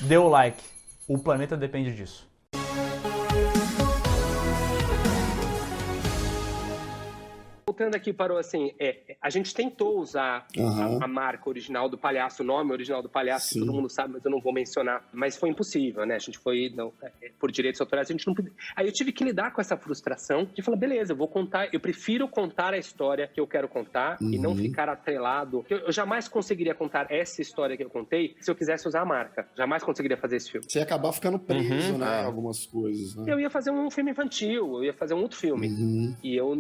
dê o like. O planeta depende disso. Voltando aqui para o assim, a gente tentou usar a marca original do palhaço, o nome original do palhaço, que todo mundo sabe, mas eu não vou mencionar. Mas foi impossível, né? A gente foi, por direitos autorais, a gente não podia. Aí eu tive que lidar com essa frustração de falar, beleza, eu vou contar, eu prefiro contar a história que eu quero contar e não ficar atrelado. Eu jamais conseguiria contar essa história que eu contei se eu quisesse usar a marca. Jamais conseguiria fazer esse filme. Você ia acabar ficando preso, né? Algumas coisas, né? Eu ia fazer um filme infantil, eu ia fazer um outro filme. E eu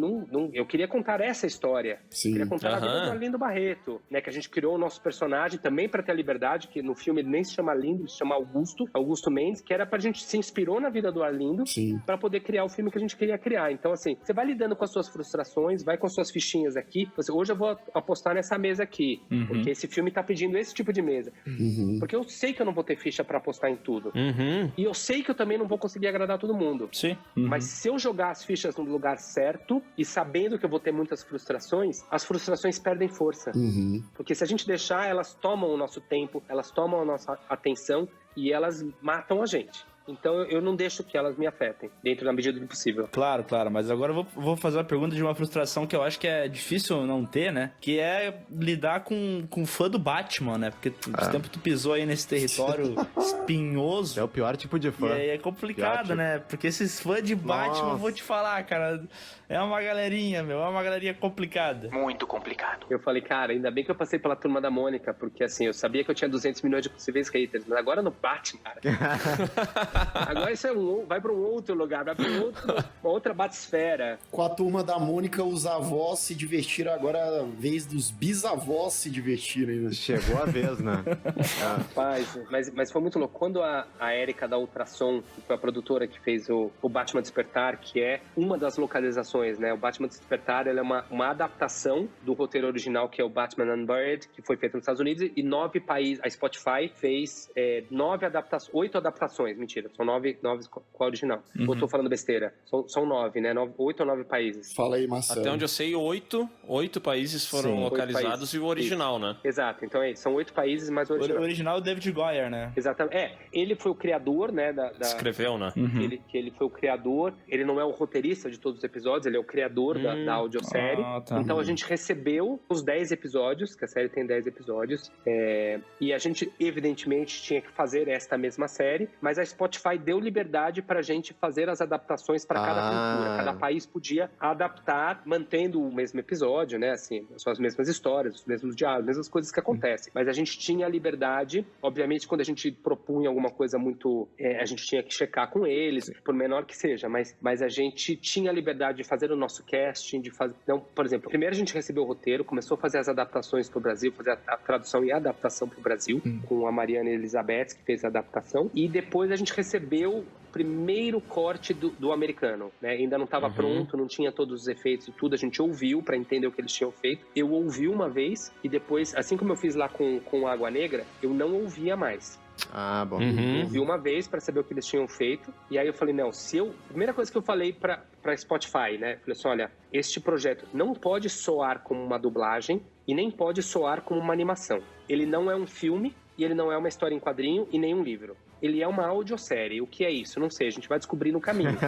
eu queria contar essa história. Sim. Queria contar a vida do Arlindo Barreto, né? Que a gente criou o nosso personagem também para ter a liberdade, que no filme ele nem se chama Arlindo, ele se chama Augusto Mendes, que era pra gente se inspirou na vida do Arlindo para poder criar o filme que a gente queria criar. Então, assim, você vai lidando com as suas frustrações, vai com as suas fichinhas aqui. Hoje eu vou apostar nessa mesa aqui, porque esse filme tá pedindo esse tipo de mesa. Porque eu sei que eu não vou ter ficha para apostar em tudo. E eu sei que eu também não vou conseguir agradar todo mundo. Sim. Mas se eu jogar as fichas no lugar certo e sabendo que eu vou ter muitas frustrações, as frustrações perdem força. Porque se a gente deixar, elas tomam o nosso tempo, elas tomam a nossa atenção e elas matam a gente. Então eu não deixo que elas me afetem, dentro da medida do possível. Claro, mas agora eu vou fazer uma pergunta de uma frustração que eu acho que é difícil não ter, né? Que é lidar com fã do Batman, né? Porque esse tempo tu pisou aí nesse território espinhoso. É o pior tipo de fã. E aí é complicado, né? Porque esses fãs de Batman, eu vou te falar, cara, é uma galerinha, é uma galerinha complicada. Muito complicado. Eu falei, cara, ainda bem que eu passei pela Turma da Mônica, porque assim, eu sabia que eu tinha 200 milhões de possíveis haters, mas agora no Batman, cara... Agora isso vai pra um outro lugar, vai pra uma outra batisfera. Com a Turma da Mônica, os avós se divertiram, agora é a vez dos bisavós se divertirem, né? Chegou a vez, né? Rapaz, mas foi muito louco. Quando a Érica da Ultrassom, que foi a produtora que fez o Batman Despertar, que é uma das localizações, né? O Batman Despertar, ele é uma adaptação do roteiro original, que é o Batman Unburied, que foi feito nos Estados Unidos, e 9 países, a Spotify fez 8 adaptações, mentira. São 9 com a original. Ou tô falando besteira? São 9, né? 8 ou 9 países. Fala aí, Marcelo. Até onde eu sei, 8 países foram localizados e o original, né? Exato. Então são 8 países, mas o original. O original é o David Goyer, né? Exatamente. Ele foi o criador, né? Escreveu, né? Ele foi o criador. Ele não é o roteirista de todos os episódios, ele é o criador da audiosérie. Então a gente recebeu os 10 episódios, que a série tem 10 episódios. E a gente, evidentemente, tinha que fazer esta mesma série, mas a Spotify deu liberdade pra gente fazer as adaptações para cada cultura. Cada país podia adaptar, mantendo o mesmo episódio, né? Assim, as suas mesmas histórias, os mesmos diálogos, as mesmas coisas que acontecem. Mas a gente tinha a liberdade, obviamente, quando a gente propunha alguma coisa muito... a gente tinha que checar com eles, por menor que seja, mas a gente tinha a liberdade de fazer o nosso casting, de fazer... Então, por exemplo, primeiro a gente recebeu o roteiro, começou a fazer as adaptações pro Brasil, fazer a tradução e a adaptação pro Brasil, com a Mariana Elizabeth, que fez a adaptação, e depois a gente recebeu o primeiro corte do americano, né? Ainda não estava pronto, não tinha todos os efeitos e tudo, a gente ouviu para entender o que eles tinham feito. Eu ouvi uma vez e depois, assim como eu fiz lá com Água Negra, eu não ouvia mais. Bom. Eu ouvi uma vez para saber o que eles tinham feito, e aí eu falei, não, primeira coisa que eu falei para Spotify, né? Eu falei assim, olha, este projeto não pode soar como uma dublagem e nem pode soar como uma animação. Ele não é um filme e ele não é uma história em quadrinho e nem um livro. Ele é uma audiosérie. O que é isso? Não sei, a gente vai descobrir no caminho.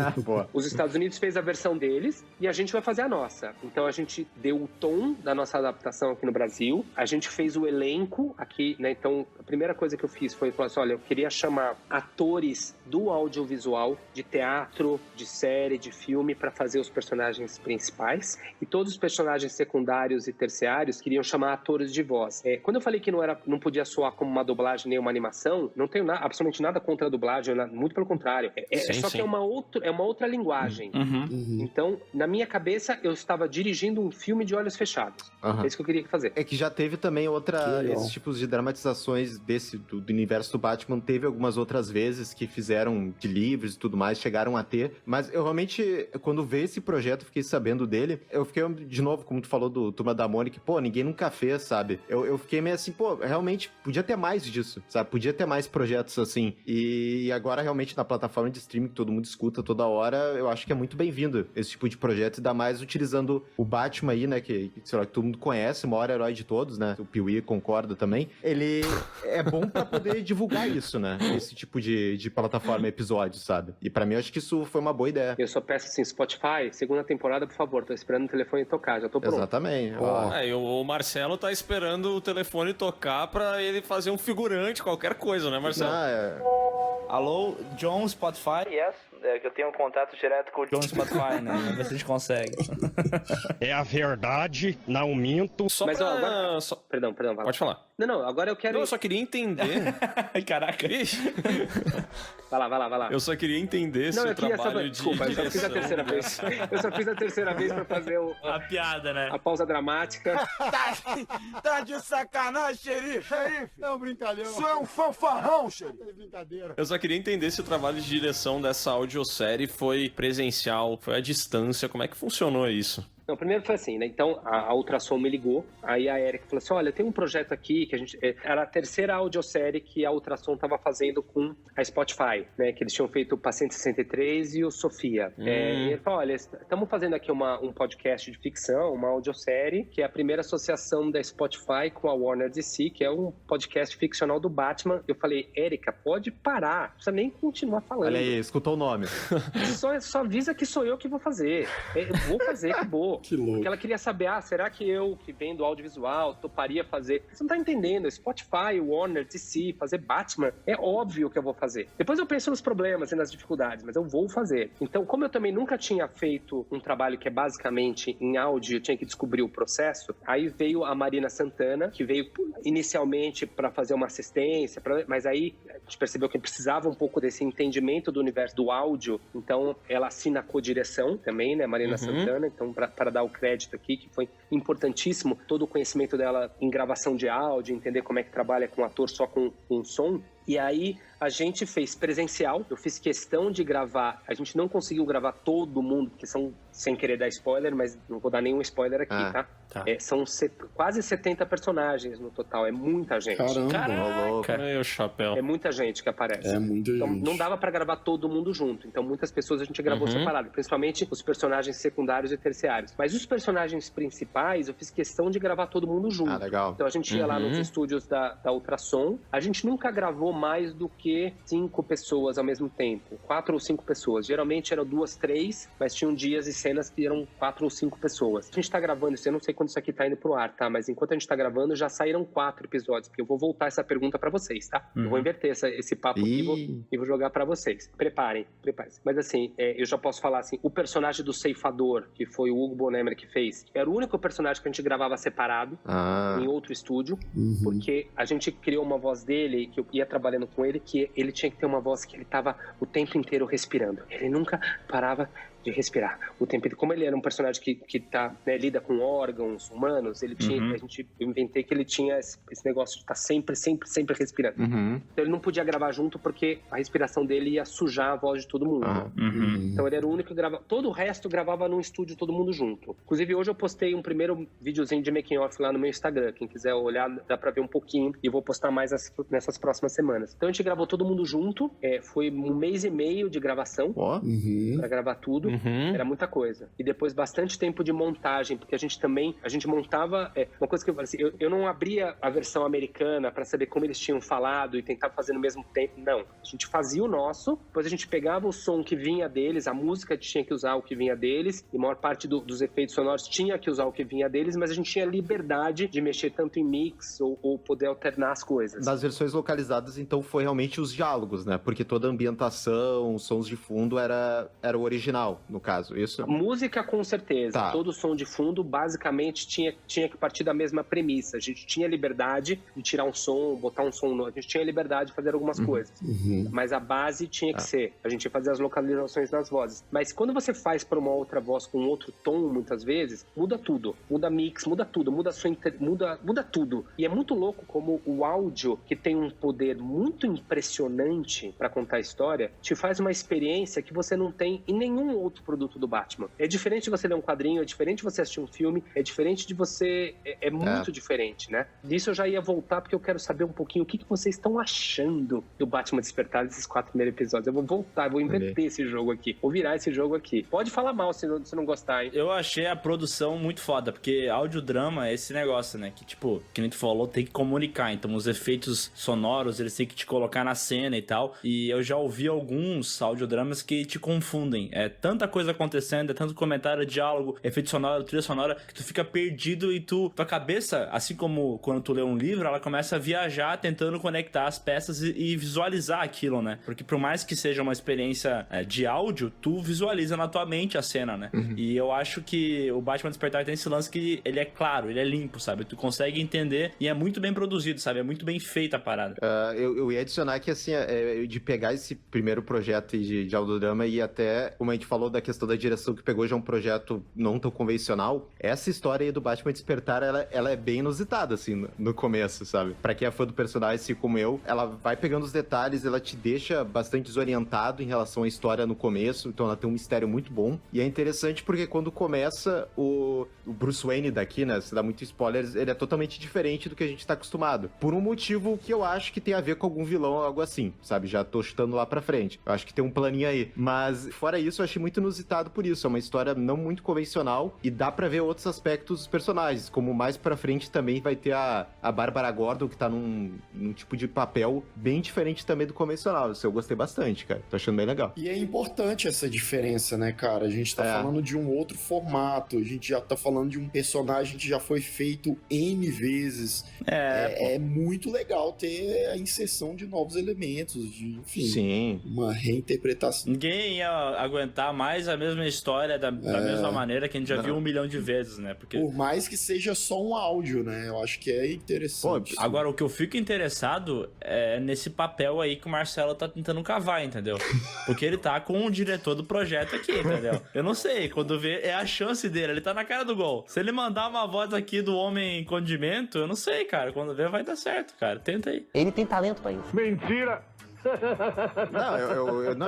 Os Estados Unidos fez a versão deles e a gente vai fazer a nossa. Então a gente deu o tom da nossa adaptação aqui no Brasil, a gente fez o elenco aqui, né? Então a primeira coisa que eu fiz foi falar assim, olha, eu queria chamar atores do audiovisual, de teatro, de série, de filme, para fazer os personagens principais, e todos os personagens secundários e terciários queriam chamar atores de voz. Quando eu falei que não podia soar como uma dublagem nem uma animação, não tenho absolutamente nada contra a dublagem, muito pelo contrário. Que é uma outra linguagem. Então, na minha cabeça, eu estava dirigindo um filme de olhos fechados. É isso que eu queria fazer. É que já teve também esses tipos de dramatizações do universo do Batman, teve algumas outras vezes que fizeram de livros e tudo mais, chegaram a ter, mas eu realmente, quando veio esse projeto, fiquei sabendo dele, eu fiquei, de novo, como tu falou do Turma da Mônica, pô, ninguém nunca fez, sabe? Eu fiquei meio assim, pô, realmente, podia ter mais disso, sabe? Podia ter mais projetos assim. assim. E agora, realmente, na plataforma de streaming que todo mundo escuta toda hora, eu acho que é muito bem-vindo esse tipo de projeto, ainda mais utilizando o Batman aí, né, que sei lá, que todo mundo conhece, o maior herói de todos, né, o Piuí concorda também. Ele é bom pra poder divulgar isso, né, esse tipo de plataforma episódio, sabe? E pra mim, eu acho que isso foi uma boa ideia. Eu só peço assim, Spotify, segunda temporada, por favor, tô esperando o telefone tocar, já tô pronto. Exatamente. E o Marcelo tá esperando o telefone tocar pra ele fazer um figurante, qualquer coisa, né, Marcelo? Alô, John Spotify? Yes. É que eu tenho um contato direto com o John Spotify, né? Vamos ver se a gente consegue. É a verdade, não minto. Mas agora... Perdão. Pode falar. Não, agora eu quero... Não, eu só queria entender... Caraca. Vai lá. Eu só queria entender esse trabalho de Desculpa, eu só fiz a terceira vez. Eu só fiz a terceira vez pra fazer a piada, né? A pausa dramática. Tá de sacanagem, xerife. É um brincadeira. Isso é um fanfarrão, xerife. É brincadeira. Eu só queria entender se o trabalho de direção dessa audiosérie foi presencial, foi à distância, como é que funcionou isso? Não, primeiro foi assim, né? Então, a Ultrassom me ligou, aí a Erika falou assim, olha, tem um projeto aqui que a gente... Era a terceira audiosérie que a Ultrassom estava fazendo com a Spotify, né? Que eles tinham feito o Paciente 63 e o Sofia. E ele falou, olha, estamos fazendo aqui um podcast de ficção, uma audiosérie, que é a primeira associação da Spotify com a Warner DC, que é um podcast ficcional do Batman. Eu falei, Erika, pode parar, não precisa nem continuar falando. Olha aí, escutou o nome. Só avisa que sou eu que vou fazer. Eu vou fazer, acabou. Que louco. Porque ela queria saber, será que eu, que venho do audiovisual, toparia fazer? Você não tá entendendo, Spotify, Warner, DC, fazer Batman, é óbvio que eu vou fazer. Depois eu penso nos problemas e nas dificuldades, mas eu vou fazer. Então, como eu também nunca tinha feito um trabalho que é basicamente em áudio, eu tinha que descobrir o processo, aí veio a Marina Santana, que veio inicialmente para fazer uma assistência, mas aí a gente percebeu que precisava um pouco desse entendimento do universo do áudio, então ela assina a co-direção também, né, Marina Santana, então para dar o crédito aqui, que foi importantíssimo, todo o conhecimento dela em gravação de áudio, entender como é que trabalha com ator só com som. E aí a gente fez presencial, eu fiz questão de gravar, a gente não conseguiu gravar todo mundo, porque são, sem querer dar spoiler, mas não vou dar nenhum spoiler aqui, tá? São quase 70 personagens no total, é muita gente. Caramba! Meu chapéu. É muita gente que aparece. É muita então, gente. não dava pra gravar todo mundo junto, então muitas pessoas a gente gravou separado, principalmente os personagens secundários e terciários. Mas os personagens principais, eu fiz questão de gravar todo mundo junto. Legal. Então a gente ia lá nos estúdios da Ultrassom, a gente nunca gravou mais do que 5 pessoas ao mesmo tempo, 4 ou 5 pessoas. Geralmente eram 2, 3, mas tinham dias e cenas que eram 4 ou 5 pessoas. A gente tá gravando isso, eu não sei quando isso aqui tá indo pro ar, tá? Mas enquanto a gente tá gravando, já saíram 4 episódios, porque eu vou voltar essa pergunta pra vocês, tá? Eu vou inverter esse papo aqui e vou jogar pra vocês. Preparem-se. Mas assim, eu já posso falar assim, o personagem do ceifador, que foi o Hugo Bonemer que fez, era o único personagem que a gente gravava separado, em outro estúdio, porque a gente criou uma voz dele, que eu ia trabalhando com ele, que ele tinha que ter uma voz que ele tava o tempo inteiro respirando. Ele nunca parava de respirar. O tempo inteiro. Como ele era um personagem que tá, né, lida com órgãos humanos, ele tinha, eu inventei que ele tinha esse negócio de estar sempre respirando. Então ele não podia gravar junto porque a respiração dele ia sujar a voz de todo mundo. Então ele era o único que gravava. Todo o resto gravava num estúdio todo mundo junto. Inclusive hoje eu postei um primeiro videozinho de making off lá no meu Instagram. Quem quiser olhar, dá pra ver um pouquinho. E eu vou postar mais nessas próximas semanas. Então a gente gravou todo mundo junto. Foi 1 mês e meio de gravação pra gravar tudo. Era muita coisa. E depois bastante tempo de montagem, porque a gente montava... uma coisa que eu falei assim, eu não abria a versão americana pra saber como eles tinham falado e tentava fazer no mesmo tempo. Não. A gente fazia o nosso, depois a gente pegava o som que vinha deles, a música tinha que usar o que vinha deles, e a maior parte dos efeitos sonoros tinha que usar o que vinha deles, mas a gente tinha liberdade de mexer tanto em mix ou poder alternar as coisas. Das versões localizadas, então, foi realmente os diálogos, né? Porque toda a ambientação, os sons de fundo era o original, no caso, isso? Música, com certeza. Todo som de fundo, basicamente, tinha que partir da mesma premissa. A gente tinha liberdade de tirar um som, botar um som novo. A gente tinha liberdade de fazer algumas coisas. Mas a base tinha que ser. A gente ia fazer as localizações das vozes. Mas quando você faz para uma outra voz com outro tom, muitas vezes, muda tudo. Muda mix, muda tudo. Muda tudo. E é muito louco como o áudio, que tem um poder muito impressionante para contar a história, te faz uma experiência que você não tem em nenhum outro outro produto do Batman. É diferente de você ler um quadrinho, é diferente de você assistir um filme, é diferente de você... É muito diferente, né? Disso eu já ia voltar, porque eu quero saber um pouquinho o que vocês estão achando do Batman Despertar desses 4 primeiros episódios. Eu vou voltar, eu vou inverter esse jogo aqui. Vou virar esse jogo aqui. Pode falar mal se não gostar, hein? Eu achei a produção muito foda, porque audiodrama é esse negócio, né? Que, tipo, que nem tu falou, tem que comunicar. Então, os efeitos sonoros, eles têm que te colocar na cena e tal. E eu já ouvi alguns audiodramas que te confundem. É tanta coisa acontecendo, é tanto comentário, diálogo, efeito sonoro, trilha sonora, que tu fica perdido e tua cabeça, assim como quando tu lê um livro, ela começa a viajar tentando conectar as peças e visualizar aquilo, né? Porque por mais que seja uma experiência de áudio, tu visualiza na tua mente a cena, né? E eu acho que o Batman Despertar tem esse lance que ele é claro, ele é limpo, sabe? Tu consegue entender e é muito bem produzido, sabe? É muito bem feita a parada. Eu ia adicionar que, assim, de pegar esse primeiro projeto de audiodrama e até, como a gente falou da questão da direção que pegou já um projeto não tão convencional, essa história aí do Batman Despertar, ela é bem inusitada, assim, no começo, sabe? Pra quem é fã do personagem, assim como eu, ela vai pegando os detalhes, ela te deixa bastante desorientado em relação à história no começo, então ela tem um mistério muito bom. E é interessante porque quando começa o Bruce Wayne daqui, né, se dá muito spoilers, ele é totalmente diferente do que a gente tá acostumado. Por um motivo que eu acho que tem a ver com algum vilão ou algo assim, sabe? Já tô chutando lá pra frente. Eu acho que tem um planinho aí. Mas, fora isso, eu achei muito inusitado por isso. É uma história não muito convencional e dá pra ver outros aspectos dos personagens, como mais pra frente também vai ter a Bárbara Gordon, que tá num tipo de papel bem diferente também do convencional. Isso eu gostei bastante, cara. Tô achando bem legal. E é importante essa diferença, né, cara? A gente tá falando de um outro formato, a gente já tá falando de um personagem que já foi feito N vezes. É muito legal ter a inserção de novos elementos, enfim, sim, uma reinterpretação. Ninguém ia aguentar mais a mesma história da mesma maneira que a gente já viu 1 milhão de vezes, né? Porque... Por mais que seja só um áudio, né? Eu acho que é interessante. Pô, agora, o que eu fico interessado é nesse papel aí que o Marcelo tá tentando cavar, entendeu? Porque ele tá com o diretor do projeto aqui, entendeu? Eu não sei, quando vê, é a chance dele, ele tá na cara do gol. Se ele mandar uma voz aqui do Homem Condimento, eu não sei, cara. Quando vê, vai dar certo, cara. Tenta aí. Ele tem talento pra isso. Mentira!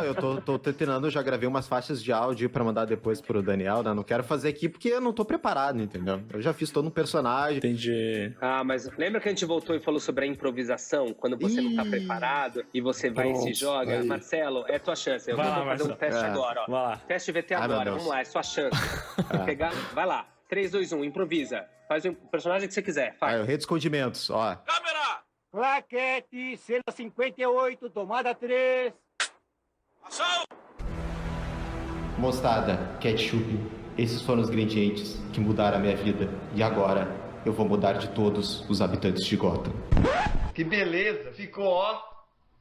Eu tô terminando, já gravei umas faixas de áudio pra mandar depois pro Daniel, né? Não quero fazer aqui porque eu não tô preparado, entendeu? Eu já fiz todo um personagem. Entendi. Mas lembra que a gente voltou e falou sobre a improvisação? Quando você não tá preparado e você vai e se joga? Aí. Marcelo, é tua chance. Eu vou fazer um teste agora, ó. Vai lá. Teste VT agora, vamos lá, é sua chance. Pegar, vai lá. 3, 2, 1, improvisa. Faz o personagem que você quiser. Faz. O Rei dos Condimentos, ó. Câmera! Claquete, cena 58, tomada 3. Ação! Mostarda, ketchup, esses foram os ingredientes que mudaram a minha vida. E agora, eu vou mudar de todos os habitantes de Gotham. Que beleza, ficou, ó,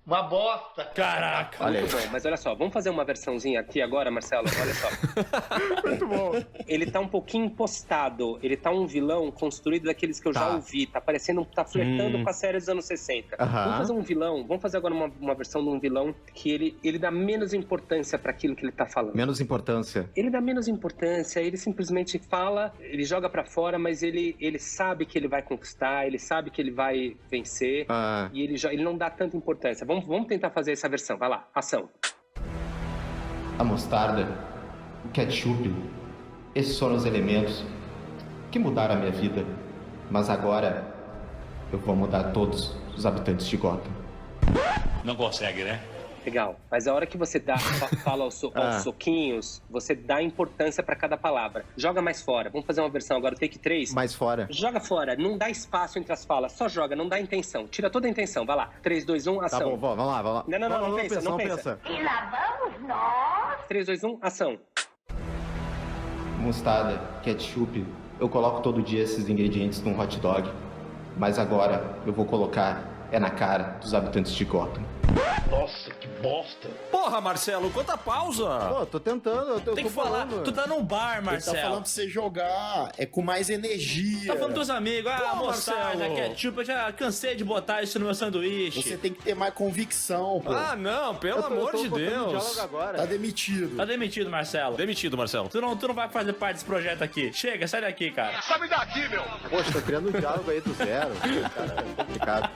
uma bosta. Caraca. Olha muito bom, mas olha só, vamos fazer uma versãozinha aqui agora, Marcelo? Olha só. Muito bom. Ele tá um pouquinho impostado, ele tá um vilão construído daqueles que eu já ouvi, tá parecendo, tá flertando com a série dos anos 60. Vamos fazer um vilão, vamos fazer agora uma versão de um vilão que ele dá menos importância pra aquilo que ele tá falando. Menos importância. Ele dá menos importância, ele simplesmente fala, ele joga pra fora, mas ele sabe que ele vai conquistar, ele sabe que ele vai vencer, e ele não dá tanta importância. Vamos tentar fazer essa versão, vai lá, ação. A mostarda, o ketchup, esses foram os elementos que mudaram a minha vida. Mas agora, eu vou mudar todos os habitantes de Gotham. Não consegue, né? Legal, mas a hora que você fala aos soquinhos, você dá importância pra cada palavra. Joga mais fora. Vamos fazer uma versão agora, take 3. Mais fora. Joga fora, não dá espaço entre as falas, só joga, não dá intenção. Tira toda a intenção, vai lá. 3, 2, 1, ação. Tá bom, vamos lá. Não pensa. E lá vamos nós. 3, 2, 1, ação. Mostarda, ketchup, eu coloco todo dia esses ingredientes num hot dog. Mas agora, eu vou colocar na cara dos habitantes de Gotham. Nossa, que bosta. Porra, Marcelo, quanta pausa. Pô, tô tentando, Tem que falar, tu tá num bar, Marcelo. Ele tá falando pra você jogar, com mais energia. Tá falando dos amigos, mostarda, Marcelo. ketchup, eu já cansei de botar isso no meu sanduíche. Você tem que ter mais convicção, pô. Não, pelo amor de Deus. Agora. Tá demitido. Tá demitido, Marcelo. Demitido, Marcelo. Tu não vai fazer parte desse projeto aqui. Chega, sai daqui, cara. Sabe daqui, meu! Poxa, tô criando um diálogo aí do zero. Cara, é complicado.